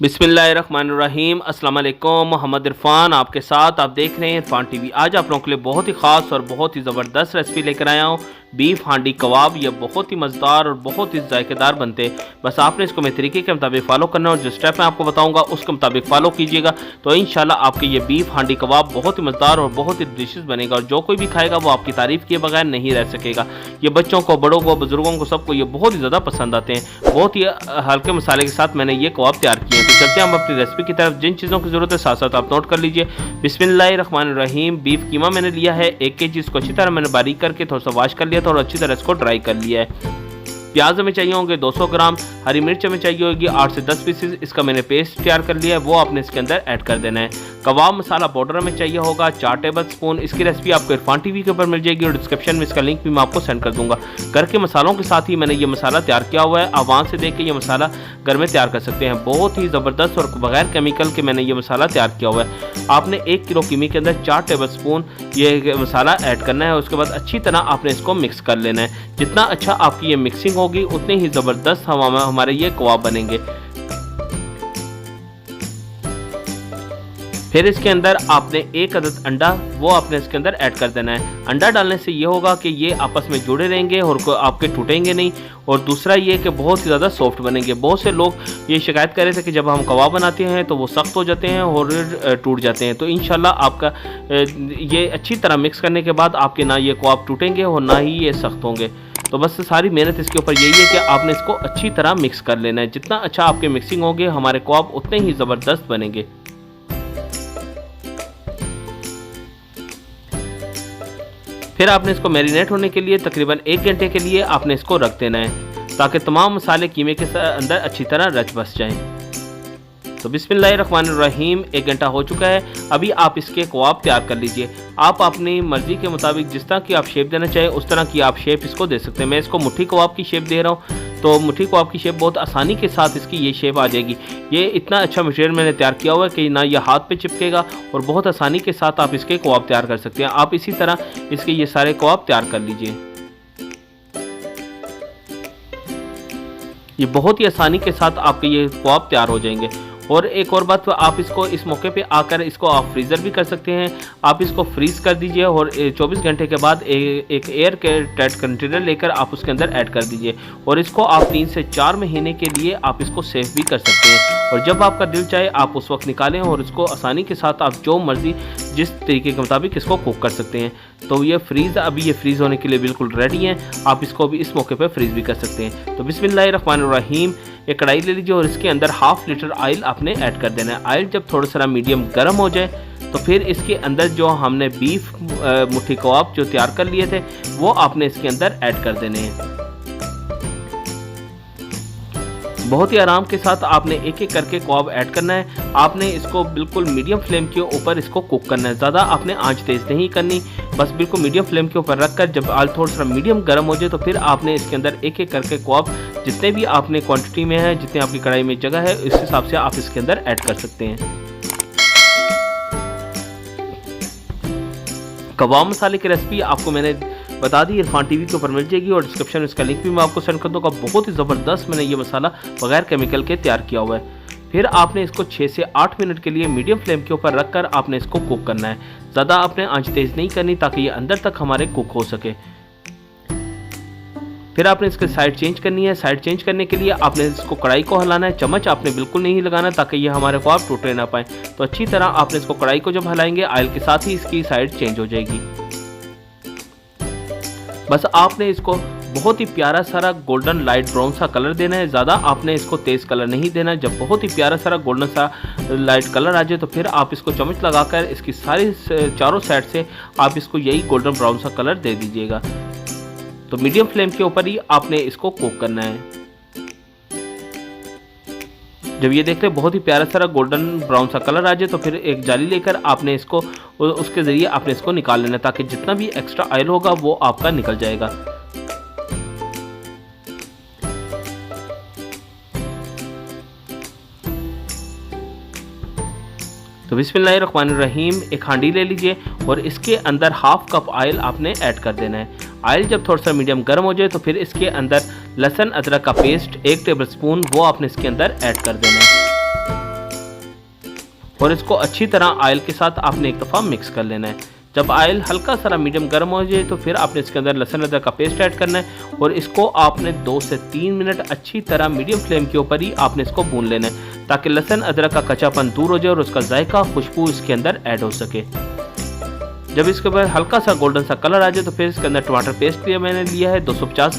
बिस्मिल्लाहिर्रहमानिर्रहीम। अस्सलाम वालेकुम। मोहम्मद इरफान आपके साथ, आप देख रहे हैं इरफान टीवी। आज आप लोगों के लिए बहुत ही ख़ास और बहुत ही ज़बरदस्त रेसिपी लेकर आया हूँ, बीफ हांडी कबाब। ये बहुत ही मज़ेदार और बहुत ही जायकेदार बनते हैं। बस आपने इसको मेरे तरीके के मुताबिक फ़ॉलो करना है और जो स्टेप मैं आपको बताऊँगा उसके मुताबिक फ़ॉलो कीजिएगा तो इंशाल्लाह आपके ये बीफ हांडी कबाब बहुत ही मज़ेदार और बहुत ही डिलीशियस बनेगा और जो कोई भी खाएगा वो आपकी तारीफ़ किए बगैर नहीं रह सकेगा। ये बच्चों को, बड़ों को, बुज़ुर्गों को, सबको ये बहुत ही ज़्यादा पसंद आते हैं। बहुत ही हल्के मसाले के साथ मैंने ये कबाब तैयार किए हैं। तो चलते हैं हम अपनी रेसिपी की तरफ। जिन चीज़ों की ज़रूरत है साथ साथ आप नोट कर लीजिए। बिस्मिल्लाहिर्रहमानिर्रहीम। बीफ कीमा मैंने लिया है 1 kg। इसको अच्छी तरह मैंने बारीक करके थोड़ा सा वॉश कर लिया था और अच्छी तरह इसको ड्राई कर लिया है। प्याज हमें चाहिए होंगे 200 ग्राम, हरी मिर्च हमें चाहिए होगी 8 से 10 पीसेस। इसका मैंने पेस्ट तैयार कर लिया है, वो आपने इसके अंदर ऐड कर देना है। कबाब मसाला पाउडर हमें चाहिए होगा 4 टेबल स्पून। इसकी रेसिपी आपको इरफान टीवी के ऊपर मिल जाएगी और डिस्क्रिप्शन में इसका लिंक भी मैं आपको सेंड कर दूंगा। घर के मसालों के साथ ही मैंने ये मसाला तैयार किया हुआ है। आप वहाँ से देख के ये मसाला घर में तैयार कर सकते हैं। बहुत ही ज़बरदस्त और बगैर केमिकल के मैंने ये मसाला तैयार किया हुआ है। आपने 1 किलो कीमे के अंदर 4 टेबल स्पून ये मसाला ऐड करना है। उसके बाद अच्छी तरह आपने इसको मिक्स कर लेना है। जितना अच्छा आपकी ये मिक्सिंग होगी उतनी ही ज़बरदस्त हमारे ये कबाब बनेंगे। फिर इसके अंदर आपने 1 अदद अंडा वो आपने इसके अंदर ऐड कर देना है। अंडा डालने से ये होगा कि ये आपस में जुड़े रहेंगे और आपके टूटेंगे नहीं। और दूसरा ये कि बहुत ही ज़्यादा सॉफ्ट बनेंगे। बहुत से लोग ये शिकायत कर रहे थे कि जब हम कबाब बनाते हैं तो वो सख्त हो जाते हैं और टूट जाते हैं। तो इंशाल्लाह आपका ये अच्छी तरह मिक्स करने के बाद आपके ना ये कबाब टूटेंगे और ना ही ये सख्त होंगे। तो बस सारी मेहनत इसके ऊपर यही है कि आपने इसको अच्छी तरह मिक्स कर लेना है। जितना अच्छा आपके मिक्सिंग होंगे हमारे कबाब उतने ही ज़बरदस्त बनेंगे। फिर आपने इसको मैरिनेट होने के लिए तकरीबन 1 घंटे के लिए आपने इसको रख देना है ताकि तमाम मसाले कीमे के अंदर अच्छी तरह रच बस जाएं। तो बिस्मिल्लाहिर्रहमानिर्रहीम 1 घंटा हो चुका है। अभी आप इसके कबाब तैयार कर लीजिए। आप अपनी मर्ज़ी के मुताबिक जिस तरह की आप शेप देना चाहें उस तरह की आप शेप इसको दे सकते हैं। मैं इसको मुट्ठी कबाब की शेप दे रहा हूँ तो मुट्ठी कबाब की शेप बहुत आसानी के साथ इसकी ये शेप आ जाएगी। ये इतना अच्छा मटेरियल मैंने तैयार किया हुआ है कि ना ये हाथ पे चिपकेगा और बहुत आसानी के साथ आप इसके कबाब तैयार कर सकते हैं। आप इसी तरह इसके ये सारे कबाब तैयार कर लीजिए। ये बहुत ही आसानी के साथ आपके ये कबाब तैयार हो जाएंगे। और एक और बात, तो आप इसको इस मौके पे आकर इसको आप फ्रीज़र भी कर सकते हैं। आप इसको फ्रीज़ कर दीजिए और 24 घंटे के बाद एक एयर टाइट कंटेनर लेकर आप उसके अंदर ऐड कर दीजिए और इसको आप 3 से 4 महीने के लिए आप इसको सेव भी कर सकते हैं। और जब आपका दिल चाहे आप उस वक्त निकालें और इसको आसानी के साथ आप जो मर्ज़ी जिस तरीके के मुताबिक इसको कुक कर सकते हैं। तो ये अभी ये फ्रीज़ होने के लिए बिल्कुल रेडी है। आप इसको भी इस मौके पर फ्रीज़ भी कर सकते हैं। तो बिस्मिल्लाहिर्रहमानिर्रहीम, एक कढ़ाई ले लीजिए और इसके अंदर 1/2 लीटर ऑयल आपने ऐड कर देना है। ऑयल जब थोड़ा सा मीडियम गर्म हो जाए तो फिर इसके अंदर जो हमने बीफ मुट्ठी कबाब जो तैयार कर लिए थे वो आपने इसके अंदर ऐड कर देने हैं। बहुत ही आराम के साथ आपने एक एक करके कबाब ऐड करना है। आपने इसको बिल्कुल मीडियम फ्लेम के ऊपर इसको कुक करना है। ज़्यादा आपने आंच तेज़ नहीं करनी, बस बिल्कुल मीडियम फ्लेम के ऊपर रखकर जब ऑयल थोड़ा सा मीडियम गर्म हो जाए तो फिर आपने इसके अंदर एक एक करके कबाब जितने भी आपने क्वांटिटी में है, जितने आपकी कढ़ाई में जगह है, इस हिसाब से आप इसके अंदर ऐड कर सकते हैं। कबाब मसाले की रेसिपी आपको मैंने बता दी, इरफान टीवी के ऊपर मिल जाएगी और डिस्क्रिप्शन में इसका लिंक भी मैं आपको सेंड कर दूँगा। बहुत ही ज़बरदस्त मैंने ये मसाला बगैर केमिकल के तैयार किया हुआ है। फिर आपने इसको 6 से 8 मिनट के लिए मीडियम फ्लेम के ऊपर रखकर आपने इसको कुक करना है। ज़्यादा आपने आंच तेज़ नहीं करनी ताकि ये अंदर तक हमारे कुक हो सके। फिर आपने इसके साइड चेंज करनी है। साइड चेंज करने के लिए आपने इसको कढ़ाई को हिलाना है। चम्मच आपने बिल्कुल नहीं लगाना ताकि ये हमारे कबाब टूटे ना पाए। तो अच्छी तरह आपने इसको कढ़ाई को जब हिलाएंगे ऑयल के साथ ही इसकी साइड चेंज हो जाएगी। बस आपने इसको बहुत ही प्यारा सारा गोल्डन लाइट ब्राउन सा कलर देना है। ज़्यादा आपने इसको तेज़ कलर नहीं देना। जब बहुत ही प्यारा सारा गोल्डन सा लाइट कलर आ जाए तो फिर आप इसको चम्मच लगाकर इसकी सारी चारों साइड से आप इसको यही गोल्डन ब्राउन सा कलर दे दीजिएगा। तो मीडियम फ्लेम के ऊपर ही आपने इसको कुक करना है। जब ये देख रहे बहुत ही प्यारा सारा गोल्डन ब्राउन सा कलर आ जाए तो फिर एक जाली लेकर आपने इसको उसके ज़रिए आपने इसको निकाल लेना ताकि जितना भी एक्स्ट्रा ऑयल होगा वो आपका निकल जाएगा। तो बिस्मिल्लाहिर्रहमानिर्रहीम, एक हांडी ले लीजिए और इसके अंदर 1/2 कप ऑयल आपने ऐड कर देना है। ऑयल जब थोड़ा सा मीडियम गर्म हो जाए तो फिर इसके अंदर लहसुन अदरक का पेस्ट 1 टेबल स्पून वो आपने इसके अंदर ऐड कर देना है। और इसको अच्छी तरह ऑयल के साथ आपने एक दफ़ा मिक्स कर लेना है। जब ऑयल हल्का सा मीडियम गर्म हो जाए तो फिर आपने इसके अंदर लहसुन अदरक का पेस्ट ऐड करना है और इसको आपने 2 से 3 मिनट अच्छी तरह मीडियम फ्लेम के ऊपर ही आपने इसको भून लेना है, ताकि लहसुन अदरक का कच्चापन दूर हो जाए और उसका जायका खुशबू इसके अंदर ऐड हो सके। जब इसके ऊपर हल्का सा गोल्डन सा कलर आ जाए तो फिर इसके अंदर टमाटर पेस्ट मैंने लिया है 250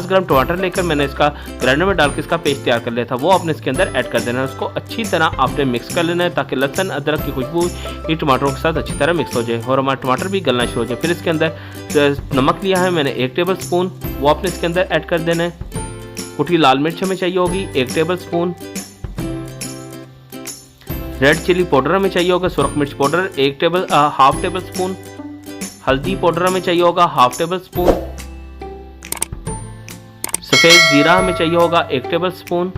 ग्राम टमाटर लेकर मैंने इसका ग्राइंडर में डाल के इसका पेस्ट तैयार कर लिया था, वो आपने इसके अंदर ऐड कर देना है। उसको अच्छी तरह आपने मिक्स कर लेना है ताकि लहसुन अदरक की खुशबू ये टमाटरों के साथ अच्छी तरह मिक्स हो जाए और हमारा टमाटर भी गलना शुरू हो जाए। फिर इसके अंदर नमक लिया है मैंने 1 टेबल स्पून, वो आपने इसके अंदर ऐड कर देना है। कुटी लाल मिर्च हमें चाहिए होगी 1 tablespoon, red chilli powder हमें चाहिए होगा, सुरख मिर्च पाउडर हाफ टेबल स्पून, हल्दी पाउडर हमें चाहिए होगा हाफ टेबल स्पून, सफ़ेद जीरा हमें चाहिए होगा 1 टेबल स्पून।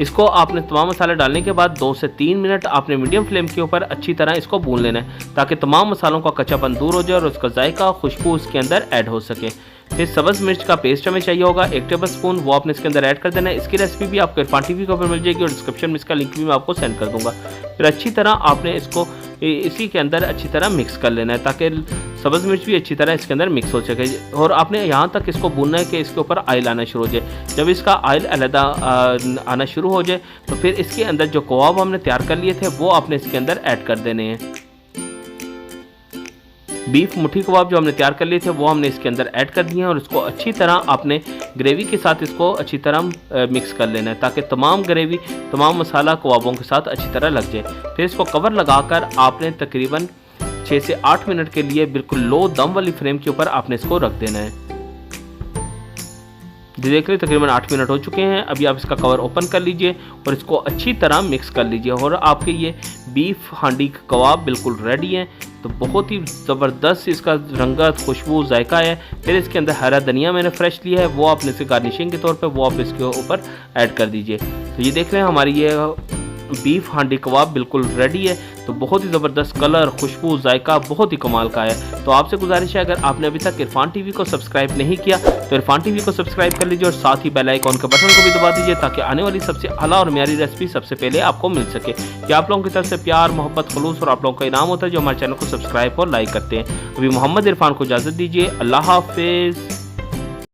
इसको आपने तमाम मसाले डालने के बाद 2 से 3 मिनट आपने मीडियम फ्लेम के ऊपर अच्छी तरह इसको भून लेना है ताकि तमाम मसालों का कच्चापन दूर हो जाए और उसका जायका खुशबू इसके अंदर ऐड हो सके। फिर सब्ज़ मिर्च का पेस्ट हमें चाहिए होगा 1 टेबल स्पून, वो आपने इसके अंदर ऐड कर देना है। इसकी रेसिपी भी आपको इरफान टीवी के ऊपर मिल जाएगी और डिस्क्रिप्शन में इसका लिंक भी मैं आपको सेंड कर दूंगा। फिर अच्छी तरह आपने इसको इसी के अंदर अच्छी तरह मिक्स कर लेना है ताकि सब्ज़ मिर्च भी अच्छी तरह इसके अंदर मिक्स हो सके और आपने यहाँ तक इसको भूनना है कि इसके ऊपर ऑयल आना शुरू हो जाए। जब इसका ऑयल अलहदा आना शुरू हो जाए तो फिर इसके अंदर जो कबाब हमने तैयार कर लिए थे वो आपने इसके अंदर ऐड कर देने हैं। बीफ मुट्ठी कबाब जो हमने तैयार कर लिए थे वो हमने इसके अंदर ऐड कर दिए हैं और इसको अच्छी तरह आपने ग्रेवी के साथ इसको अच्छी तरह मिक्स कर लेना है ताकि तमाम ग्रेवी तमाम मसाला कबाबों के साथ अच्छी तरह लग जाए। फिर इसको कवर लगाकर आपने तकरीबन 6 से 8 मिनट के लिए बिल्कुल लो दम वाली फ्लेम के ऊपर आपने इसको रख देना है। देख लीजिए तकरीबन 8 मिनट हो चुके हैं। अभी आप इसका कवर ओपन कर लीजिए और इसको अच्छी तरह मिक्स कर लीजिए और आपके ये बीफ हांडी कबाब बिल्कुल रेडी है। तो बहुत ही ज़बरदस्त इसका रंगत खुशबू जायका है। फिर इसके अंदर हरा धनिया मैंने फ्रेश लिया है, वो आपने इसे गार्निशिंग के तौर पे वो आप इसके ऊपर ऐड कर दीजिए। तो ये देख रहे हैं हमारी ये बीफ हांडी कबाब बिल्कुल रेडी है। तो बहुत ही ज़बरदस्त कलर, खुशबू, जायका बहुत ही कमाल का है। तो आपसे गुजारिश है अगर आपने अभी तक इरफान टीवी को सब्सक्राइब नहीं किया तो इरफान टीवी को सब्सक्राइब कर लीजिए और साथ ही बेल आइकॉन के बटन को भी दबा दीजिए ताकि आने वाली सबसे आला और म्यारी रेसिपी सबसे पहले आपको मिल सके। कि आप लोगों की तरफ से प्यार, मोहब्बत, खुलूस और आप लोगों का इनाम होता है जो हमारे चैनल को सब्सक्राइब और लाइक करते हैं। अभी मोहम्मद इरफान को इजाज़त दीजिए। अल्लाह हाफिज़।